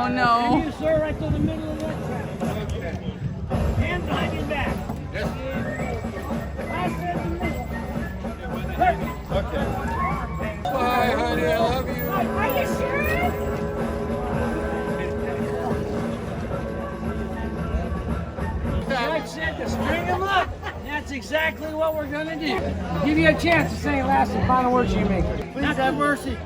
Oh no. And you, sir, right to the middle of that track. Okay. And behind your back. Yes. Last head in the middle. Perfect. Okay. Bye, honey. I love you. Are you sure? Like said, to string them up. That's exactly what we're going to do. I'll give you a chance to say last and final words you make. Please have mercy.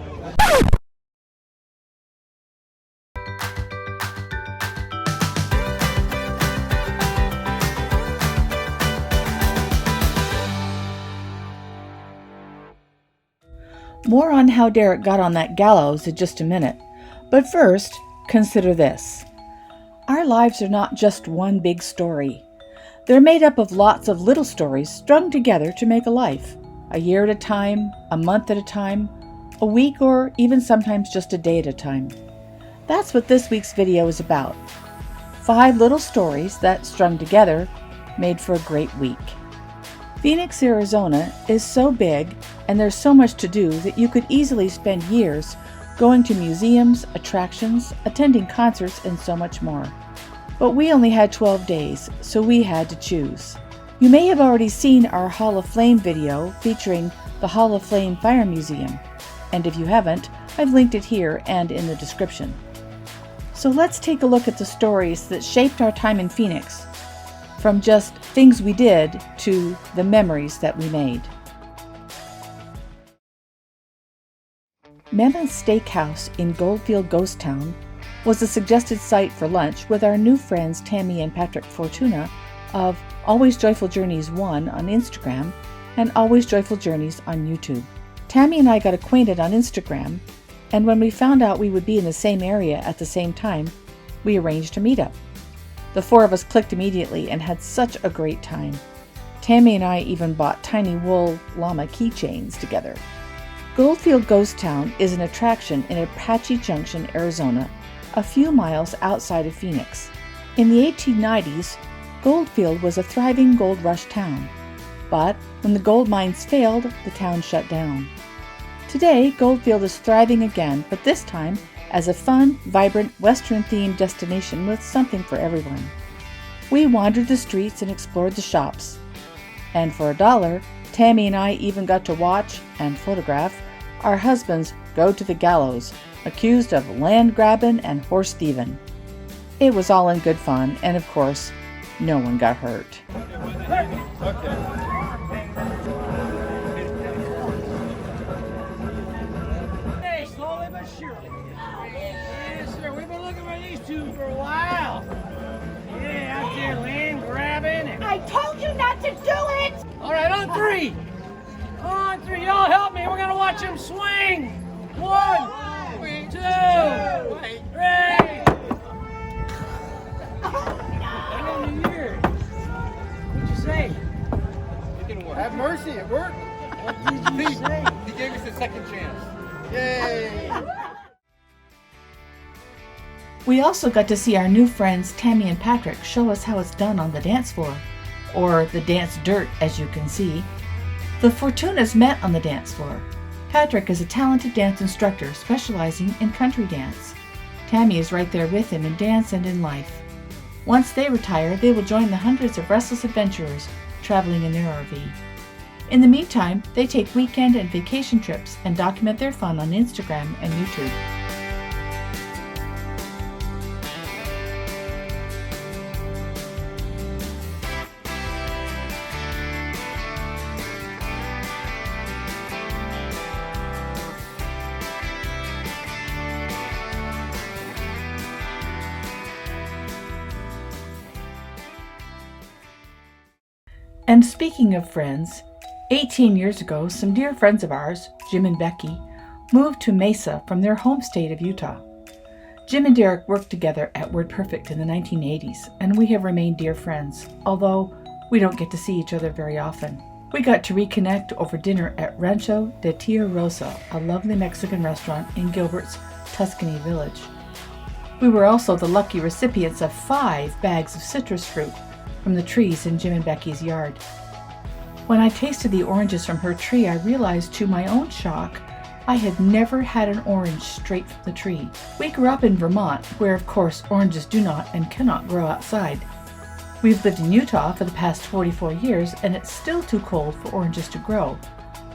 More on how Derrick got on that gallows in just a minute. But first, consider this. Our lives are not just one big story. They're made up of lots of little stories strung together to make a life. A year at a time, a month at a time, a week, or even sometimes just a day at a time. That's what this week's video is about. 5 little stories that, strung together, made for a great week. Phoenix, Arizona is so big and there's so much to do that you could easily spend years going to museums, attractions, attending concerts, and so much more. But we only had 12 days, so we had to choose. You may have already seen our Hall of Flame video featuring the Hall of Flame Fire Museum, and if you haven't, I've linked it here and in the description. So let's take a look at the stories that shaped our time in Phoenix, from just things we did to the memories that we made. Mammoth Steakhouse in Goldfield Ghost Town was a suggested site for lunch with our new friends Tami and Patrick Fortuna of Always Joyful Journeys 1 on Instagram and Always Joyful Journeys on YouTube. Tami and I got acquainted on Instagram, and when we found out we would be in the same area at the same time, we arranged a meetup. The 4 of us clicked immediately and had such a great time. Tami and I even bought tiny wool llama keychains together. Goldfield Ghost Town is an attraction in Apache Junction, Arizona, a few miles outside of Phoenix. In the 1890s, Goldfield was a thriving gold rush town, but when the gold mines failed, the town shut down. Today, Goldfield is thriving again, but this time as a fun, vibrant, Western-themed destination with something for everyone. We wandered the streets and explored the shops. And for $1, Tami and I even got to watch and photograph our husbands go to the gallows, accused of land grabbing and horse thieving. It was all in good fun, and of course, no one got hurt. Hey, slowly but surely. Yes, sir. We've been looking for these two for a while. Yeah, out there land grabbing. I told you not to do it! All right, on 3. On 3. Y'all help me. We're going to watch them swing. 1, 2, 3. Happy New Year. What'd you say? It didn't work. Have mercy, it worked. What did you say? He gave us a second chance. Yay! We also got to see our new friends Tami and Patrick show us how it's done on the dance floor, or the dance dirt as you can see. The Fortunas met on the dance floor. Patrick is a talented dance instructor specializing in country dance. Tami is right there with him in dance and in life. Once they retire, they will join the hundreds of restless adventurers traveling in their RV. In the meantime, they take weekend and vacation trips and document their fun on Instagram and YouTube. And speaking of friends, 18 years ago, some dear friends of ours, Jim and Becky, moved to Mesa from their home state of Utah. Jim and Derrick worked together at WordPerfect in the 1980s, and we have remained dear friends, although we don't get to see each other very often. We got to reconnect over dinner at Rancho de Tia Rosa, a lovely Mexican restaurant in Gilbert's Tuscany village. We were also the lucky recipients of 5 bags of citrus fruit from the trees in Jim and Becky's yard. When I tasted the oranges from her tree, I realized to my own shock, I had never had an orange straight from the tree. We grew up in Vermont, where of course oranges do not and cannot grow outside. We've lived in Utah for the past 44 years and it's still too cold for oranges to grow.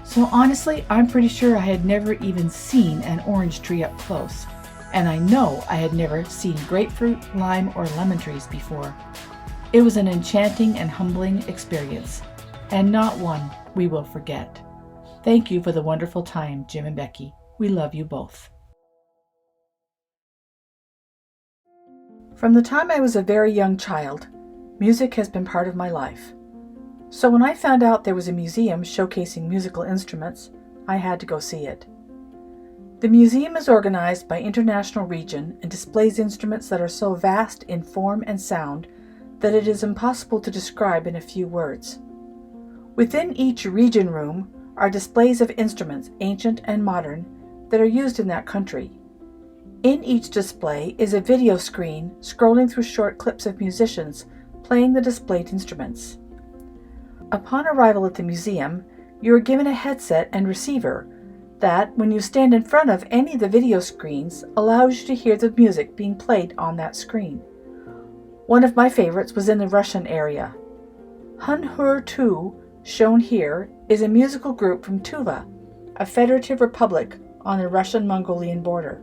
So honestly, I'm pretty sure I had never even seen an orange tree up close. And I know I had never seen grapefruit, lime, or lemon trees before. It was an enchanting and humbling experience, and not one we will forget. Thank you for the wonderful time, Jim and Becky. We love you both. From the time I was a very young child, music has been part of my life. So when I found out there was a museum showcasing musical instruments, I had to go see it. The museum is organized by international region and displays instruments that are so vast in form and sound that it is impossible to describe in a few words. Within each region room are displays of instruments, ancient and modern, that are used in that country. In each display is a video screen scrolling through short clips of musicians playing the displayed instruments. Upon arrival at the museum, you are given a headset and receiver that, when you stand in front of any of the video screens, allows you to hear the music being played on that screen. One of my favorites was in the Russian area. Hun 2, shown here, is a musical group from Tuva, a federative republic on the Russian-Mongolian border.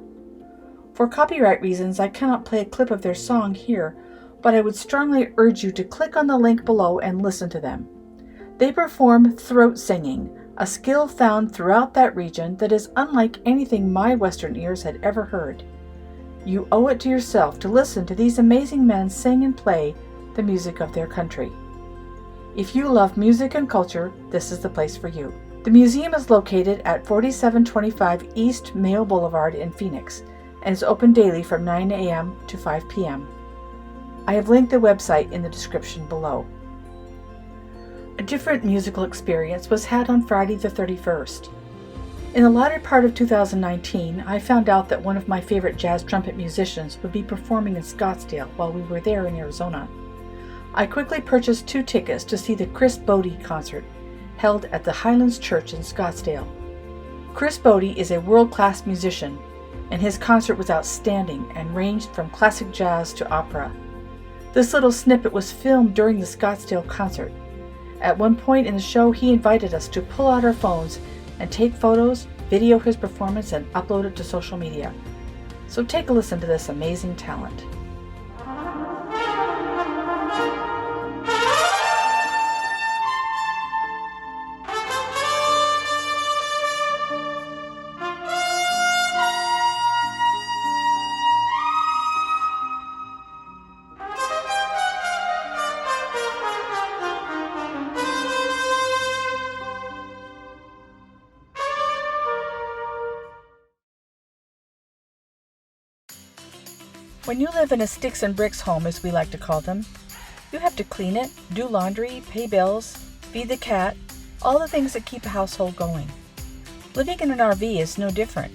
For copyright reasons, I cannot play a clip of their song here, but I would strongly urge you to click on the link below and listen to them. They perform throat singing, a skill found throughout that region that is unlike anything my Western ears had ever heard. You owe it to yourself to listen to these amazing men sing and play the music of their country. If you love music and culture, this is the place for you. The museum is located at 4725 East Mayo Boulevard in Phoenix and is open daily from 9 a.m. to 5 p.m. I have linked the website in the description below. A different musical experience was had on Friday the 31st. In the latter part of 2019, I found out that one of my favorite jazz trumpet musicians would be performing in Scottsdale while we were there in Arizona. I quickly purchased 2 tickets to see the Botti concert, held at the Highlands Church in Scottsdale. Botti is a world-class musician, and his concert was outstanding and ranged from classic jazz to opera. This little snippet was filmed during the Scottsdale concert. At one point in the show, he invited us to pull out our phones and take photos, video his performance, and upload it to social media. So take a listen to this amazing talent. When you live in a sticks and bricks home, as we like to call them, you have to clean it, do laundry, pay bills, feed the cat, all the things that keep a household going. Living in an RV is no different.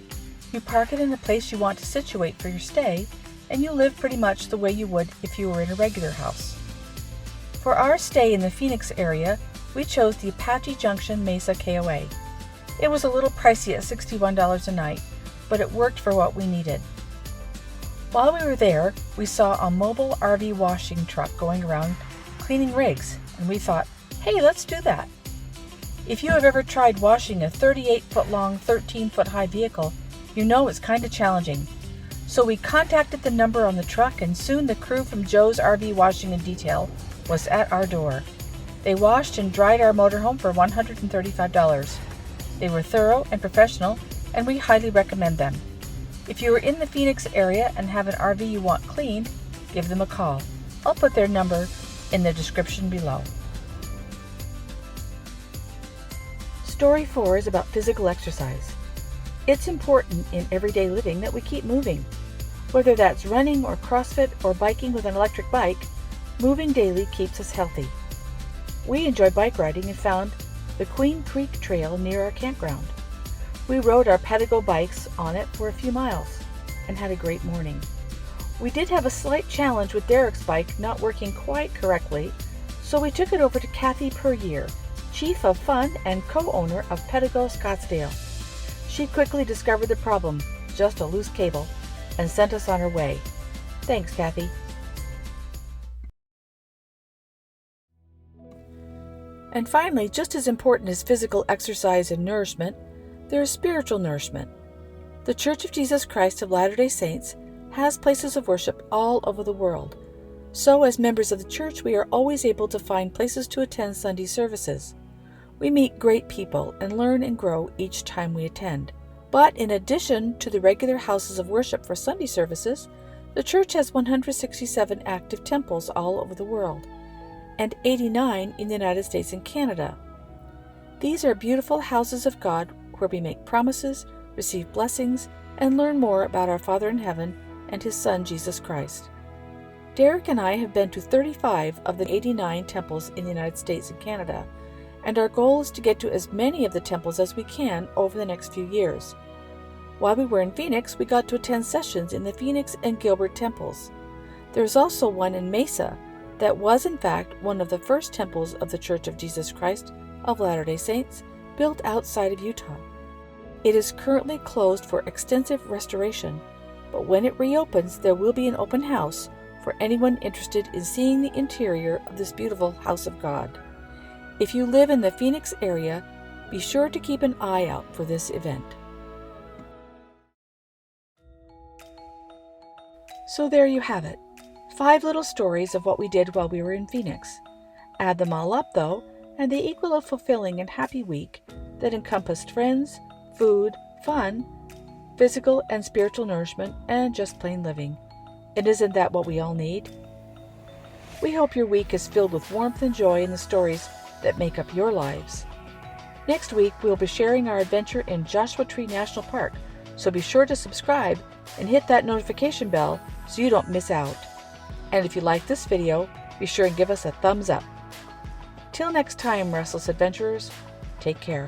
You park it in the place you want to situate for your stay, and you live pretty much the way you would if you were in a regular house. For our stay in the Phoenix area, we chose the Apache Junction Mesa KOA. It was a little pricey at $61 a night, but it worked for what we needed. While we were there, we saw a mobile RV washing truck going around cleaning rigs, and we thought, hey, let's do that. If you have ever tried washing a 38-foot long, 13-foot high vehicle, you know it's kind of challenging. So we contacted the number on the truck, and soon the crew from Joe's RV Washing and Detail was at our door. They washed and dried our motorhome for $135. They were thorough and professional, and we highly recommend them. If you are in the Phoenix area and have an RV you want cleaned, give them a call. I'll put their number in the description below. Story 4 is about physical exercise. It's important in everyday living that we keep moving. Whether that's running or CrossFit or biking with an electric bike, moving daily keeps us healthy. We enjoy bike riding and found the Queen Creek Trail near our campground. We rode our Pedego bikes on it for a few miles and had a great morning. We did have a slight challenge with Derrick's bike not working quite correctly, so we took it over to Puryear, Chief of Phun and co-owner of Pedego Scottsdale. She quickly discovered the problem, just a loose cable, and sent us on our way. Thanks, Kathy. And finally, just as important as physical exercise and nourishment, there is spiritual nourishment. The Church of Jesus Christ of Latter-day Saints has places of worship all over the world. So as members of the church, we are always able to find places to attend Sunday services. We meet great people and learn and grow each time we attend. But in addition to the regular houses of worship for Sunday services, the church has 167 active temples all over the world, and 89 in the United States and Canada. These are beautiful houses of God where we make promises, receive blessings, and learn more about our Father in heaven and His Son, Jesus Christ. Derrick and I have been to 35 of the 89 temples in the United States and Canada, and our goal is to get to as many of the temples as we can over the next few years. While we were in Phoenix, we got to attend sessions in the Phoenix and Gilbert temples. There is also one in Mesa that was in fact one of the first temples of the Church of Jesus Christ of Latter-day Saints, built outside of Utah. It is currently closed for extensive restoration, but when it reopens, there will be an open house for anyone interested in seeing the interior of this beautiful house of God. If you live in the Phoenix area, be sure to keep an eye out for this event. So there you have it. 5 little stories of what we did while we were in Phoenix. Add them all up, though, and they equal a fulfilling and happy week that encompassed friends, food, fun, physical and spiritual nourishment, and just plain living. And isn't that what we all need? We hope your week is filled with warmth and joy in the stories that make up your lives. Next week, we'll be sharing our adventure in Joshua Tree National Park, so be sure to subscribe and hit that notification bell so you don't miss out. And if you like this video, be sure and give us a thumbs up. Till next time, Restless Adventurers, take care.